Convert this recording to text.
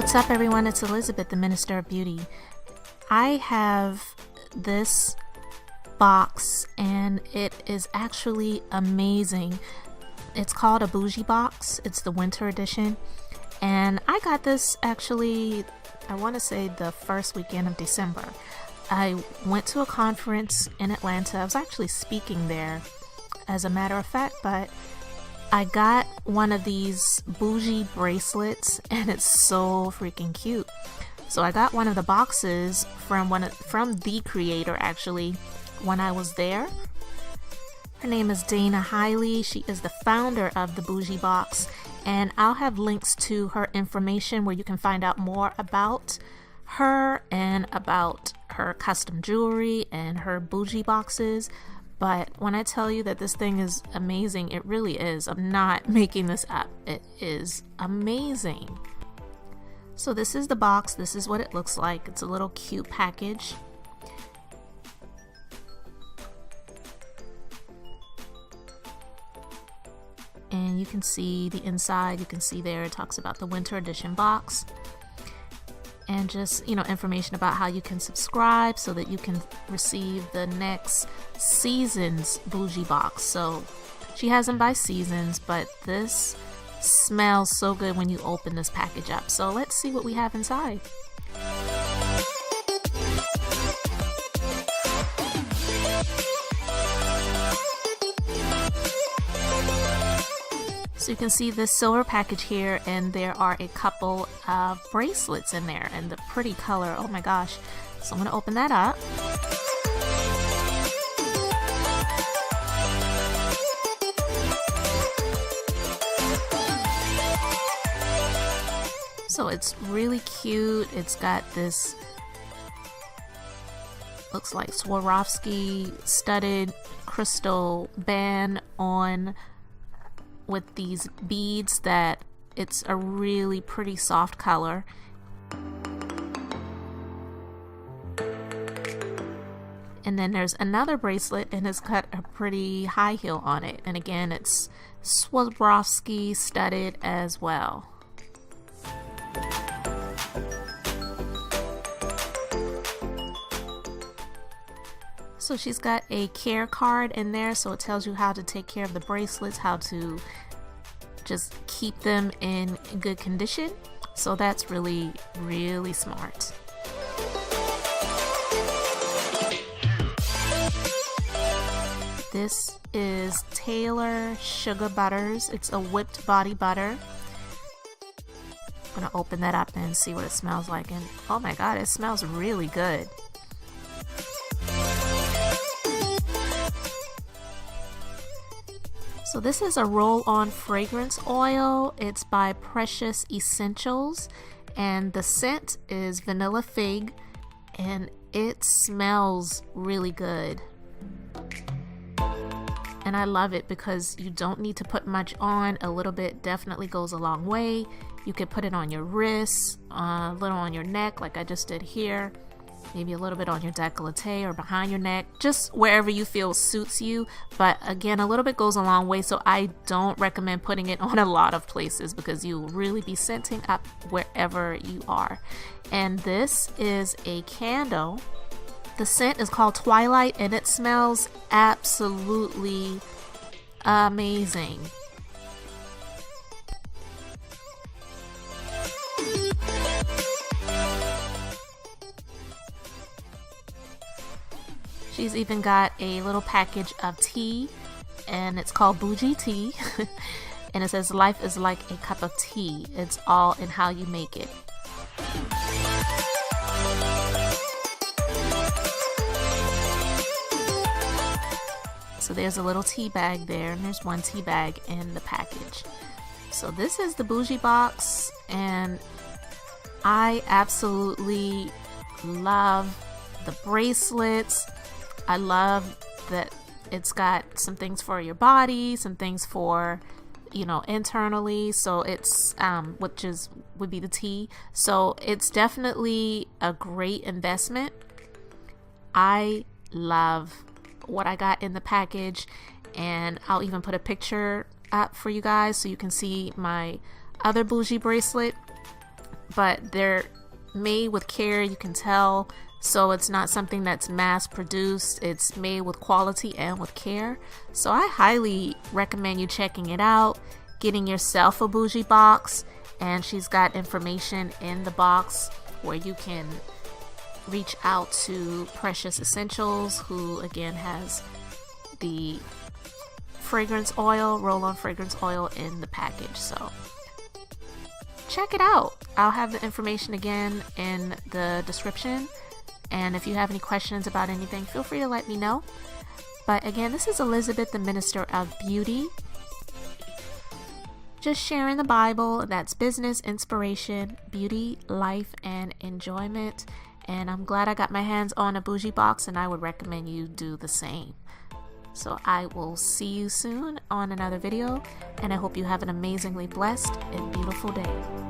What's up everyone, it's Elizabeth, the Minister of Beauty. I have this box and it is actually amazing. It's called a bougie box. It's the winter edition. And I got this actually, I want to say the first weekend of December. I went to a conference in Atlanta. I was actually speaking there as a matter of fact, but I got one of these bougie bracelets and it's so freaking cute. So I got one of the boxes from the creator actually when I was there. Her name is Dana Hiley. She is the founder of the Bougie Box, and I'll have links to her information where you can find out more about her and about her custom jewelry and her bougie boxes. But when I tell you that this thing is amazing, it really is. I'm not making this up. It is amazing. So this is the box. This is what it looks like. It's a little cute package. And you can see the inside. You can see there it talks about the winter edition box. And just, information about how you can subscribe so that you can receive the next season's bougie box. So she has them by seasons, but this smells so good when you open this package up. So let's see what we have inside. So you can see this silver package here, and there are a couple of bracelets in there, and the pretty color, oh my gosh. So I'm going to open that up. So it's really cute. It's got this, looks like Swarovski studded crystal band on with these beads that it's a really pretty soft color. And then there's another bracelet and it's got a pretty high heel on it, and again it's Swarovski studded as well. So she's got a care card in there, so it tells you how to take care of the bracelets, how to just keep them in good condition. So that's really, really smart. This is Taylor Sugar Butters. It's a whipped body butter. I'm gonna open that up and see what it smells like, and oh my god, it smells really good. So this is a roll-on fragrance oil. It's by Precious Essentials, and the scent is vanilla fig, and it smells really good. And I love it because you don't need to put much on. A little bit definitely goes a long way. You can put it on your wrists, a little on your neck like I just did here. Maybe a little bit on your décolleté or behind your neck, just wherever you feel suits you. But again, a little bit goes a long way, so I don't recommend putting it on a lot of places because you'll really be scenting up wherever you are. And this is a candle. The scent is called Twilight, and it smells absolutely amazing. She's even got a little package of tea, and it's called Bougie Tea. And it says, life is like a cup of tea. It's all in how you make it. So there's a little tea bag there, and there's one tea bag in the package. So this is the Bougie Box, and I absolutely love the bracelets. I love that it's got some things for your body, some things for, internally. So it's, would be the tea. So it's definitely a great investment. I love what I got in the package, and I'll even put a picture up for you guys so you can see my other bougie bracelet. but they're made with care, you can tell. So it's not something that's mass produced. It's made with quality and with care. So I highly recommend you checking it out, getting yourself a bougie box. And she's got information in the box where you can reach out to Precious Essentials, who again has the fragrance oil, roll-on fragrance oil in the package. So check it out. I'll have the information again in the description. And if you have any questions about anything, feel free to let me know. But again, this is Elizabeth, the Minister of Beauty. Just sharing the Bible. That's business, inspiration, beauty, life, and enjoyment. And I'm glad I got my hands on a bougie box, and I would recommend you do the same. So I will see you soon on another video, and I hope you have an amazingly blessed and beautiful day.